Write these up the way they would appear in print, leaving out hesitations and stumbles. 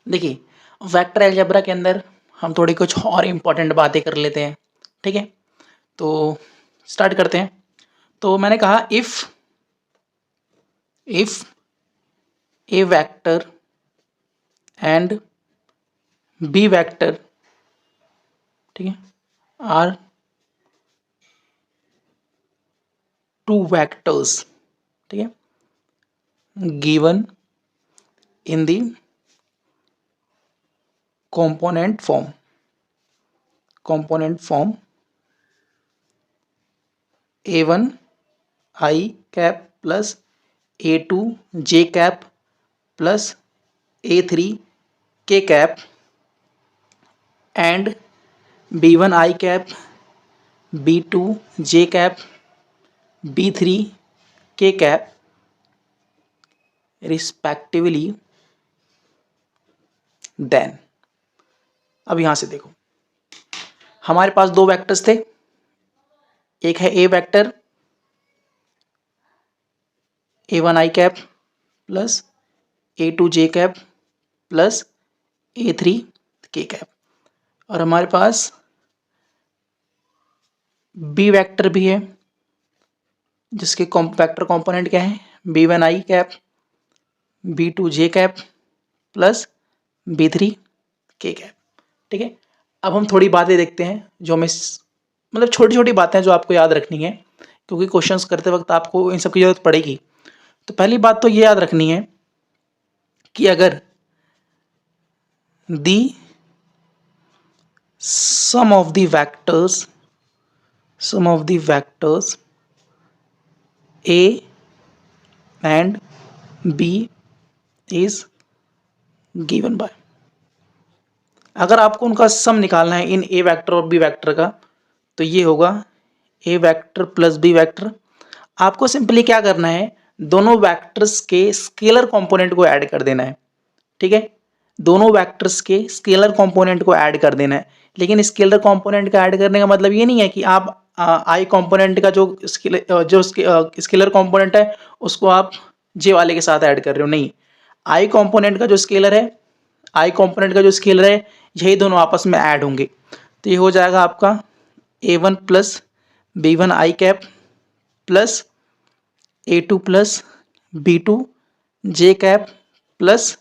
देखिए, vector algebra के अंदर हम थोड़ी कुछ और इम्पोर्टेंट बातें कर लेते हैं, ठीक है? तो स्टार्ट करते हैं। तो मैंने कहा if A vector and B vector, ठीक है, आर टू वेक्टर्स, ठीक है, given in the component form a1 I cap plus a2 j cap plus a3 k cap and b1 I cap b2 j cap b3 k cap respectively, then अब यहां से देखो, हमारे पास दो vectors थे, एक है a vector a1 I cap plus a2 j cap plus a3 k cap, और हमारे पास बी वेक्टर भी है जिसके वेक्टर कंपोनेंट क्या है, b1 I cap b2 j cap plus b3 k cap, ठीक है। अब हम थोड़ी बातें देखते हैं जो हमें मतलब छोटी छोटी बातें जो आपको याद रखनी है, क्योंकि क्वेश्चंस करते वक्त आपको इन सब की जरूरत पड़ेगी। तो पहली बात तो ये याद रखनी है कि अगर the sum of the vectors a and b is given by, अगर आपको उनका सम निकालना है इन ए वेक्टर और बी वेक्टर का, तो ये होगा ए वेक्टर प्लस बी वेक्टर। आपको सिंपली क्या करना है, दोनों वेक्टर्स के स्केलर कंपोनेंट को ऐड कर देना है, ठीक है। दोनों वेक्टर्स के स्केलर कंपोनेंट को ऐड कर देना है, लेकिन स्केलर कंपोनेंट का ऐड करने का मतलब ये नहीं है कि आप आई कंपोनेंट का जो स्केलर कंपोनेंट है उसको आप जे वाले के साथ ऐड कर रहे हो, नहीं। आई कंपोनेंट का जो स्केलर है, यही दोनों आपस में ऐड होंगे। तो ये हो जाएगा आपका a1 plus b1 I cap plus a2 plus b2 j cap plus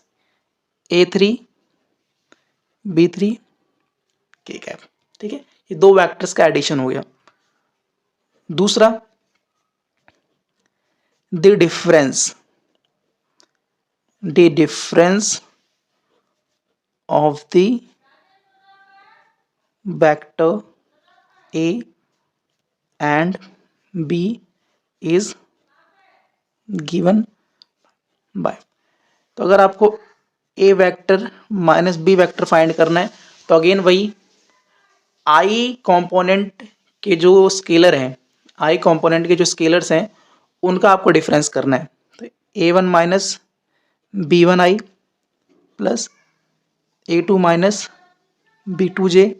a3 b3 k cap, ठीक है। ये दो वेक्टर्स का एडिशन हो गया। दूसरा, the difference of the vector a and b is given by, तो अगर आपको a vector minus b vector find करना है तो अगेन वही i कंपोनेंट के जो स्केलर हैं, i कंपोनेंट के जो स्केलर्स हैं उनका आपको डिफरेंस करना है। तो a1 minus b1 I plus a2 minus b2 j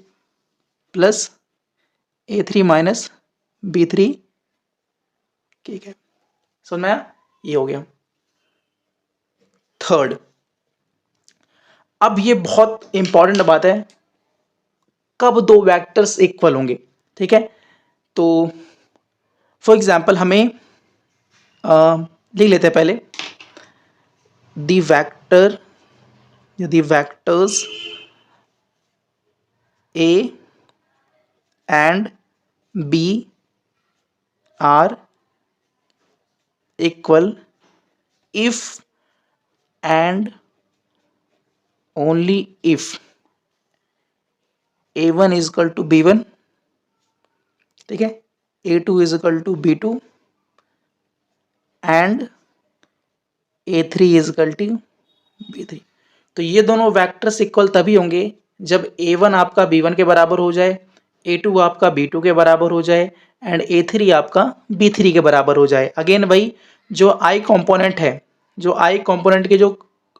plus a3 minus b3 ठीक है, समझ में आया? ये हो गया। थर्ड, अब ये बहुत इंपॉर्टेंट बात है, कब दो वेक्टर्स इक्वल होंगे, ठीक है। तो फॉर एग्जाम्पल हमें लिख लेते हैं पहले, यदि vectors a and b are equal if and only if a1 is equal to b1, ठीक है, a2 is equal to b2 and a3 is equal to b3। तो ये दोनों वेक्टर्स इक्वल तभी होंगे जब a1 आपका b1 के बराबर हो जाए, a2 आपका b2 के बराबर हो जाए एंड a3 आपका b3 के बराबर हो जाए। अगेन भाई जो i कंपोनेंट है, जो i कंपोनेंट के जो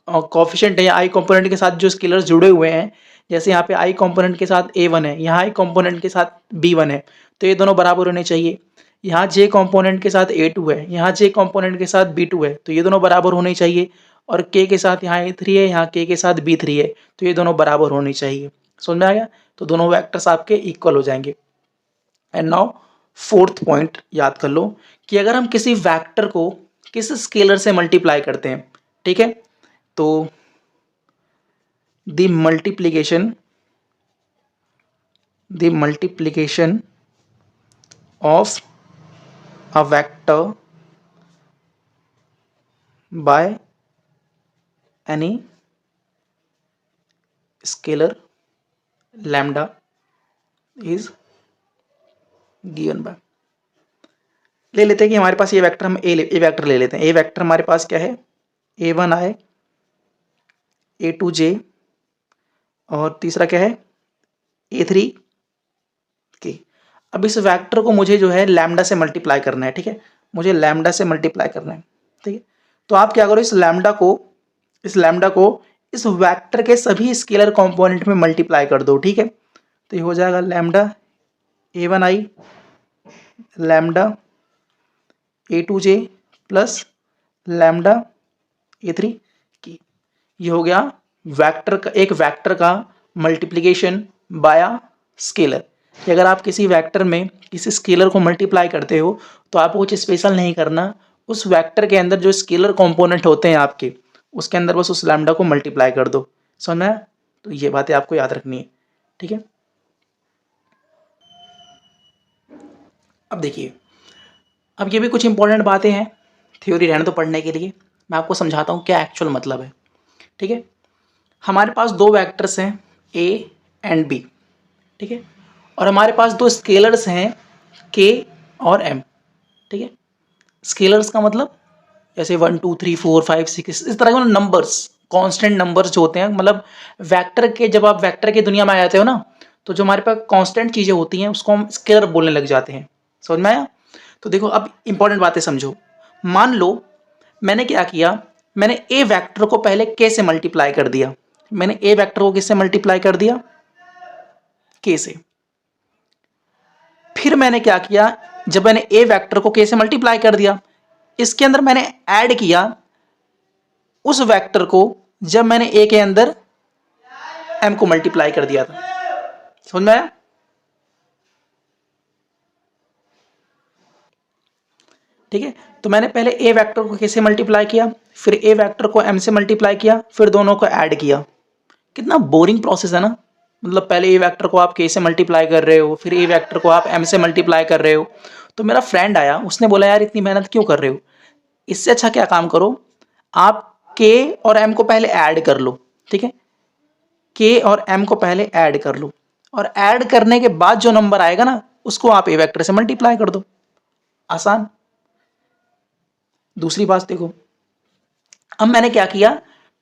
कोफिशिएंट है या i कंपोनेंट के साथ जो स्केलर्स जुड़े हुए हैं, जैसे यहाँ पे i कंपोनेंट के साथ a1 है, यहाँ i कंपोनेंट के साथ b1 है, तो ये दोनों बराबर होने चाहिए। यहाँ j कंपोनेंट के साथ a2 है, यहाँ j कंपोनेंट के साथ b2 है, तो ये दोनों बराबर होने चाहिए। और k के साथ यहाँ a3 है, यहाँ k के साथ b3 है, तो ये दोनों बराबर होनी चाहिए। समझ में आ गया? तो दोनों वेक्टर्स आपके इक्वल हो जाएंगे। एंड नाउ फोर्थ पॉइंट याद कर लो कि अगर हम किसी वेक्टर को किस स्केलर से मल्टीप्लाई करते हैं, ठीक है, तो the multiplication of a vector by any scalar lambda is given by, ले लेते हैं कि हमारे पास ये वेक्टर, हम ए वेक्टर ले लेते हैं। ए वेक्टर हमारे पास क्या है, a1i a2j और तीसरा क्या है a3k। अब इस वेक्टर को मुझे जो है लैम्डा से मल्टीप्लाई करना है, ठीक है, मुझे लैम्डा से मल्टीप्लाई करना है, ठीक है। तो आप क्या करो, इस लैम्डा को इस वेक्टर के सभी स्केलर कंपोनेंट में मल्टीप्लाई कर दो, ठीक है। तो ये हो जाएगा lambda a1i lambda a2j plus lambda a3k। ये हो गया एक वेक्टर का मल्टीप्लिकेशन बाया स्केलर। कि अगर आप किसी वेक्टर में किसी स्केलर को मल्टीप्लाई करते हो तो आपको कुछ स्पेशल नहीं करना, उस वेक्टर के अंदर जो स्केलर कंपोनेंट होते हैं आपके, उसके अंदर बस उस लैम्डा को मल्टीप्लाई कर दो। समझ में आया? तो ये बातें आपको याद रखनी है, ठीक है। अब देखिए, अब ये भी कुछ इंपॉर्टेंट बातें हैं, थ्योरी रहने तो पढ़ने के लिए, मैं आपको समझाता हूँ क्या एक्चुअल मतलब है, ठीक है। हमारे पास दो वेक्टर्स हैं a एंड b, ठीक है, और हमारे पास दो स्केलर्स हैं k और m, ठीक है। स्केलर्स का मतलब जैसे 1 2 3 4 5 6 इस तरह के नंबर्स, कांस्टेंट नंबर्स जो होते हैं, मतलब वेक्टर के, जब आप वेक्टर की दुनिया में आ जाते हो ना, तो जो हमारे पास कांस्टेंट चीज़ें होती हैं उसको हम स्केलर बोलने लग जाते हैं। समझ में आया? तो देखो अब इंपॉर्टेंट बातें समझो। मान लो मैंने क्या किया, मैंने ए वेक्टर को पहले के से मल्टीप्लाई कर दिया। मैंने ए वेक्टर को किससे मल्टीप्लाई कर दिया? के से। फिर मैंने क्या किया, जब मैंने ए वेक्टर को के से मल्टीप्लाई कर दिया, इसके अंदर मैंने ऐड किया उस वेक्टर को जब मैंने ए के अंदर एम को मल्टीप्लाई कर दिया था। समझ में आया? ठीक है, तो मैंने पहले ए वेक्टर को कैसे मल्टीप्लाई किया, फिर ए वेक्टर को एम से मल्टीप्लाई किया, फिर दोनों को ऐड किया। कितना बोरिंग प्रोसेस है ना, मतलब पहले ए वेक्टर को आप के से मल्टीप्लाई कर रहे हो, फिर ए वेक्टर को आप एम से मल्टीप्लाई कर रहे हो। तो मेरा फ्रेंड आया, उसने बोला यार इतनी मेहनत क्यों कर रहे हो, इससे अच्छा क्या काम करो, आप के और एम को पहले ऐड कर लो, ठीक है, के और एम को पहले ऐड कर लो, और ऐड करने के बाद जो नंबर आएगा ना उसको आप ए वेक्टर से मल्टीप्लाई कर दो। आसान। दूसरी बात देखो, अब मैंने क्या किया,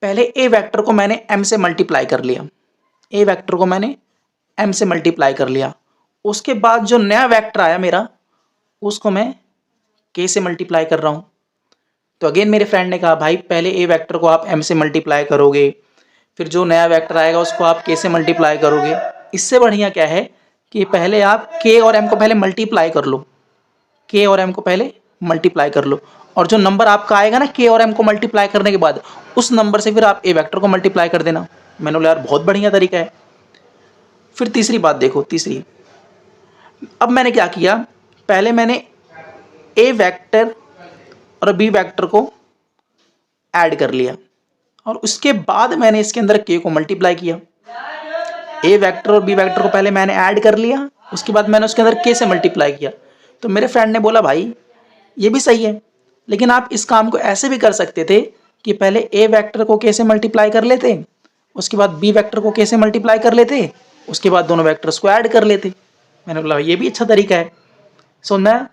पहले ए वेक्टर को मैंने एम से मल्टीप्लाई कर लिया, ए वेक्टर को मैंने एम से मल्टीप्लाई कर लिया, उसके बाद जो नया वेक्टर आया मेरा उसको मैं के से मल्टीप्लाई कर रहा हूं। तो अगेन मेरे फ्रेंड ने कहा भाई पहले ए वेक्टर को आप एम से मल्टीप्लाई करोगे, फिर जो नया वेक्टर आएगा उसको आप के से मल्टीप्लाई करोगे। इससे बढ़िया क्या है कि पहले आप के और एम को पहले मल्टीप्लाई कर लो, के और एम को पहले मल्टीप्लाई कर लो, और जो नंबर आपका आएगा ना के और एम को मल्टीप्लाई करने के बाद, उस नंबर से फिर आप ए वेक्टर को मल्टीप्लाई कर देना। मैंने बोला यार बहुत बढ़िया तरीका है। फिर तीसरी बात देखो, तीसरी, अब मैंने क्या किया, पहले मैंने ए वेक्टर और बी वेक्टर को ऐड कर लिया, और उसके बाद मैंने इसके अंदर के को मल्टीप्लाई किया। ए वेक्टर और बी वेक्टर को पहले मैंने ऐड कर लिया, उसके बाद मैंने उसके अंदर के से मल्टीप्लाई किया। तो मेरे फ्रेंड ने बोला भाई ये भी सही है, लेकिन आप इस काम को ऐसे भी कर सकते थे कि पहले ए वेक्टर को के से मल्टीप्लाई कर लेते, उसके बाद बी वेक्टर को के से मल्टीप्लाई कर लेते, उसके बाद दोनों वेक्टर्स को ऐड कर लेते। मैंने बोला ये भी अच्छा तरीका है। समझ में आया?